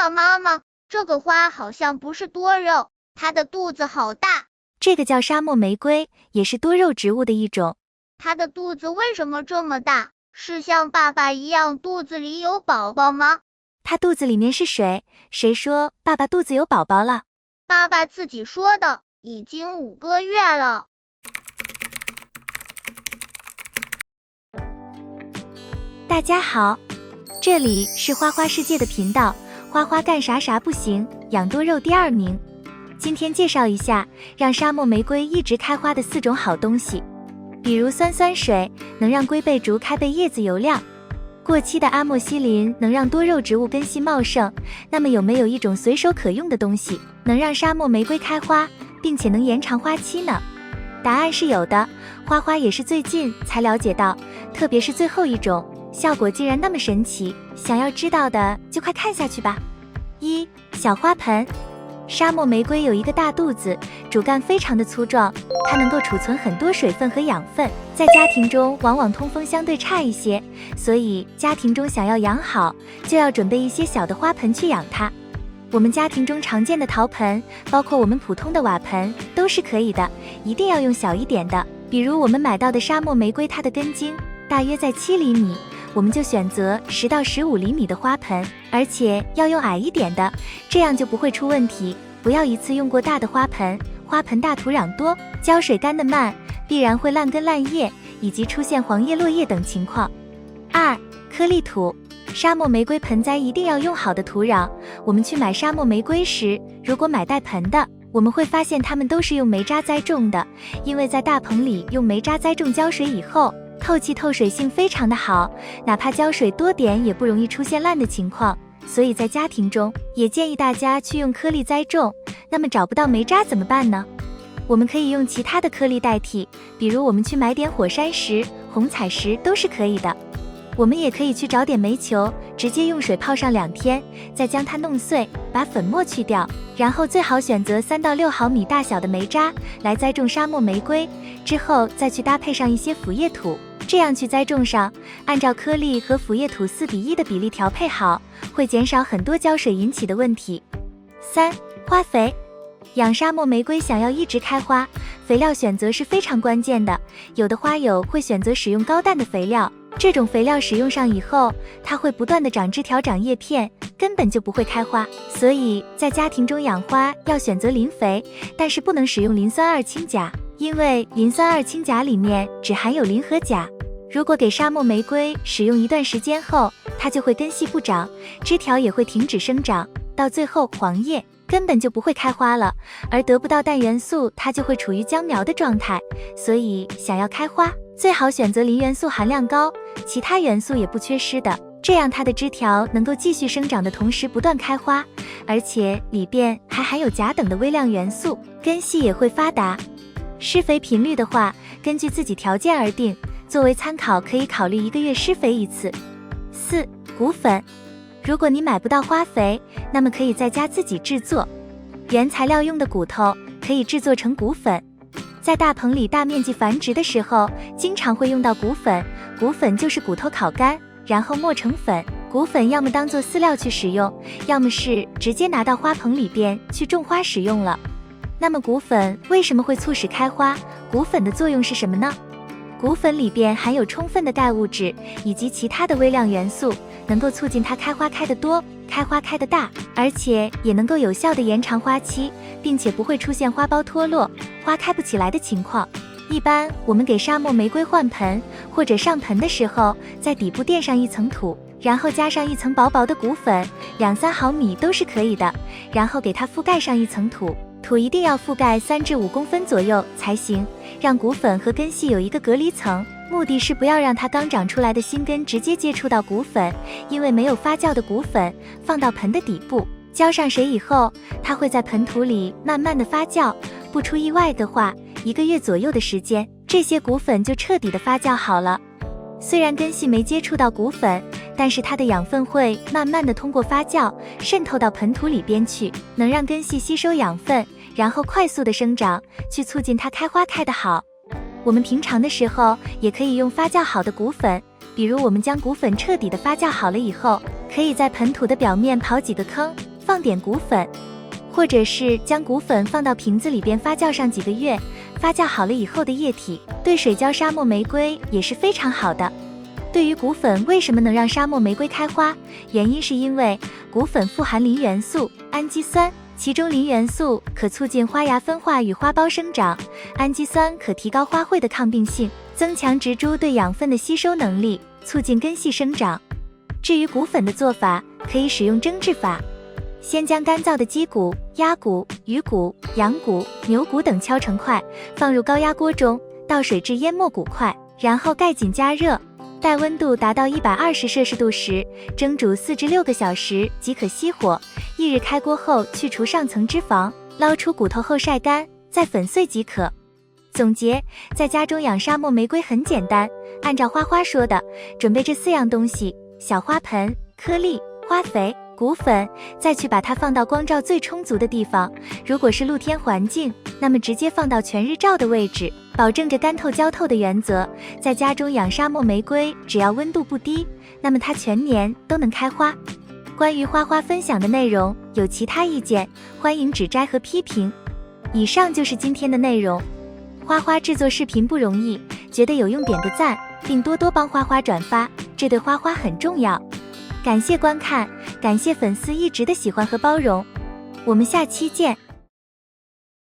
爸妈妈，这个花好像不是多肉，它的肚子好大。这个叫沙漠玫瑰，也是多肉植物的一种。它的肚子为什么这么大？是像爸爸一样肚子里有宝宝吗？它肚子里面是水，谁说爸爸肚子有宝宝了？爸爸自己说的，已经5个月了。大家好，这里是花花世界的频道，花花干啥啥不行，养多肉第2名。今天介绍一下让沙漠玫瑰一直开花的4种好东西，比如酸酸水能让龟背竹开背叶子油亮，过期的阿莫西林能让多肉植物根系茂盛。那么有没有一种随手可用的东西能让沙漠玫瑰开花，并且能延长花期呢？答案是有的，花花也是最近才了解到，特别是最后一种，效果竟然那么神奇，想要知道的就快看下去吧。1. 小花盆。沙漠玫瑰有一个大肚子，主干非常的粗壮，它能够储存很多水分和养分，在家庭中往往通风相对差一些，所以家庭中想要养好，就要准备一些小的花盆去养它。我们家庭中常见的陶盆，包括我们普通的瓦盆，都是可以的，一定要用小一点的。比如我们买到的沙漠玫瑰，它的根茎大约在7厘米，我们就选择10到15厘米的花盆，而且要用矮一点的，这样就不会出问题。不要一次用过大的花盆，花盆大土壤多，浇水干得慢，必然会烂根烂叶，以及出现黄叶落叶等情况。2. 颗粒土。沙漠玫瑰盆栽一定要用好的土壤，我们去买沙漠玫瑰时，如果买带盆的，我们会发现它们都是用煤渣栽种的，因为在大棚里用煤渣栽种浇水以后，透气透水性非常的好，哪怕浇水多点也不容易出现烂的情况，所以在家庭中也建议大家去用颗粒栽种。那么找不到煤渣怎么办呢？我们可以用其他的颗粒代替，比如我们去买点火山石、红彩石都是可以的。我们也可以去找点煤球，直接用水泡上2天，再将它弄碎，把粉末去掉，然后最好选择3到6毫米大小的煤渣来栽种沙漠玫瑰，之后再去搭配上一些腐叶土，这样去栽种上，按照颗粒和腐叶土4:1的比例调配好，会减少很多浇水引起的问题。3. 花肥。养沙漠玫瑰想要一直开花，肥料选择是非常关键的。有的花友会选择使用高氮的肥料，这种肥料使用上以后，它会不断的长枝条、长叶片，根本就不会开花。所以在家庭中养花要选择磷肥，但是不能使用磷酸二氢钾，因为磷酸二氢钾里面只含有磷和钾。如果给沙漠玫瑰使用一段时间后，它就会根系不长，枝条也会停止生长，到最后黄叶根本就不会开花了，而得不到氮元素，它就会处于僵苗的状态。所以想要开花，最好选择磷元素含量高，其他元素也不缺失的，这样它的枝条能够继续生长的同时不断开花，而且里边还含有钾等的微量元素，根系也会发达。施肥频率的话，根据自己条件而定，作为参考可以考虑1个月施肥1次。4. 骨粉。如果你买不到花肥，那么可以在家自己制作。原材料用的骨头可以制作成骨粉。在大棚里大面积繁殖的时候，经常会用到骨粉。骨粉就是骨头烤干，然后磨成粉。骨粉要么当做饲料去使用，要么是直接拿到花棚里边去种花使用了。那么骨粉为什么会促使开花？骨粉的作用是什么呢？骨粉里边含有充分的钙物质以及其他的微量元素，能够促进它开花开得多，开花开得大，而且也能够有效的延长花期，并且不会出现花苞脱落、花开不起来的情况。一般我们给沙漠玫瑰换盆或者上盆的时候，在底部垫上一层土，然后加上一层薄薄的骨粉，2、3毫米都是可以的，然后给它覆盖上一层土，土一定要覆盖3至5公分左右才行，让骨粉和根系有一个隔离层，目的是不要让它刚长出来的新根直接接触到骨粉，因为没有发酵的骨粉放到盆的底部，浇上水以后，它会在盆土里慢慢的发酵，不出意外的话，1个月左右的时间，这些骨粉就彻底的发酵好了。虽然根系没接触到骨粉，但是它的养分会慢慢的通过发酵渗透到盆土里边去，能让根系吸收养分，然后快速的生长，去促进它开花开得好。我们平常的时候也可以用发酵好的骨粉，比如我们将骨粉彻底的发酵好了以后，可以在盆土的表面刨几个坑，放点骨粉，或者是将骨粉放到瓶子里边发酵上几个月，发酵好了以后的液体对水浇沙漠玫瑰也是非常好的。对于骨粉为什么能让沙漠玫瑰开花，原因是因为骨粉富含磷元素、氨基酸，其中磷元素可促进花芽分化与花苞生长，氨基酸可提高花卉的抗病性，增强植株对养分的吸收能力，促进根系生长。至于骨粉的做法，可以使用蒸制法，先将干燥的鸡骨、鸭骨、鱼骨、羊骨、牛骨等敲成块，放入高压锅中，倒水至淹没骨块，然后盖紧加热，待温度达到120摄氏度时，蒸煮4至6个小时即可熄火。翌日开锅后去除上层脂肪，捞出骨头后晒干，再粉碎即可。总结，在家中养沙漠玫瑰很简单，按照花花说的，准备这4样东西：小花盆、颗粒、花肥、骨粉，再去把它放到光照最充足的地方。如果是露天环境，那么直接放到全日照的位置，保证着干透浇透的原则。在家中养沙漠玫瑰，只要温度不低，那么它全年都能开花。关于花花分享的内容，有其他意见，欢迎指摘和批评。以上就是今天的内容。花花制作视频不容易，觉得有用点个赞，并多多帮花花转发，这对花花很重要。感谢观看，感谢粉丝一直的喜欢和包容，我们下期见。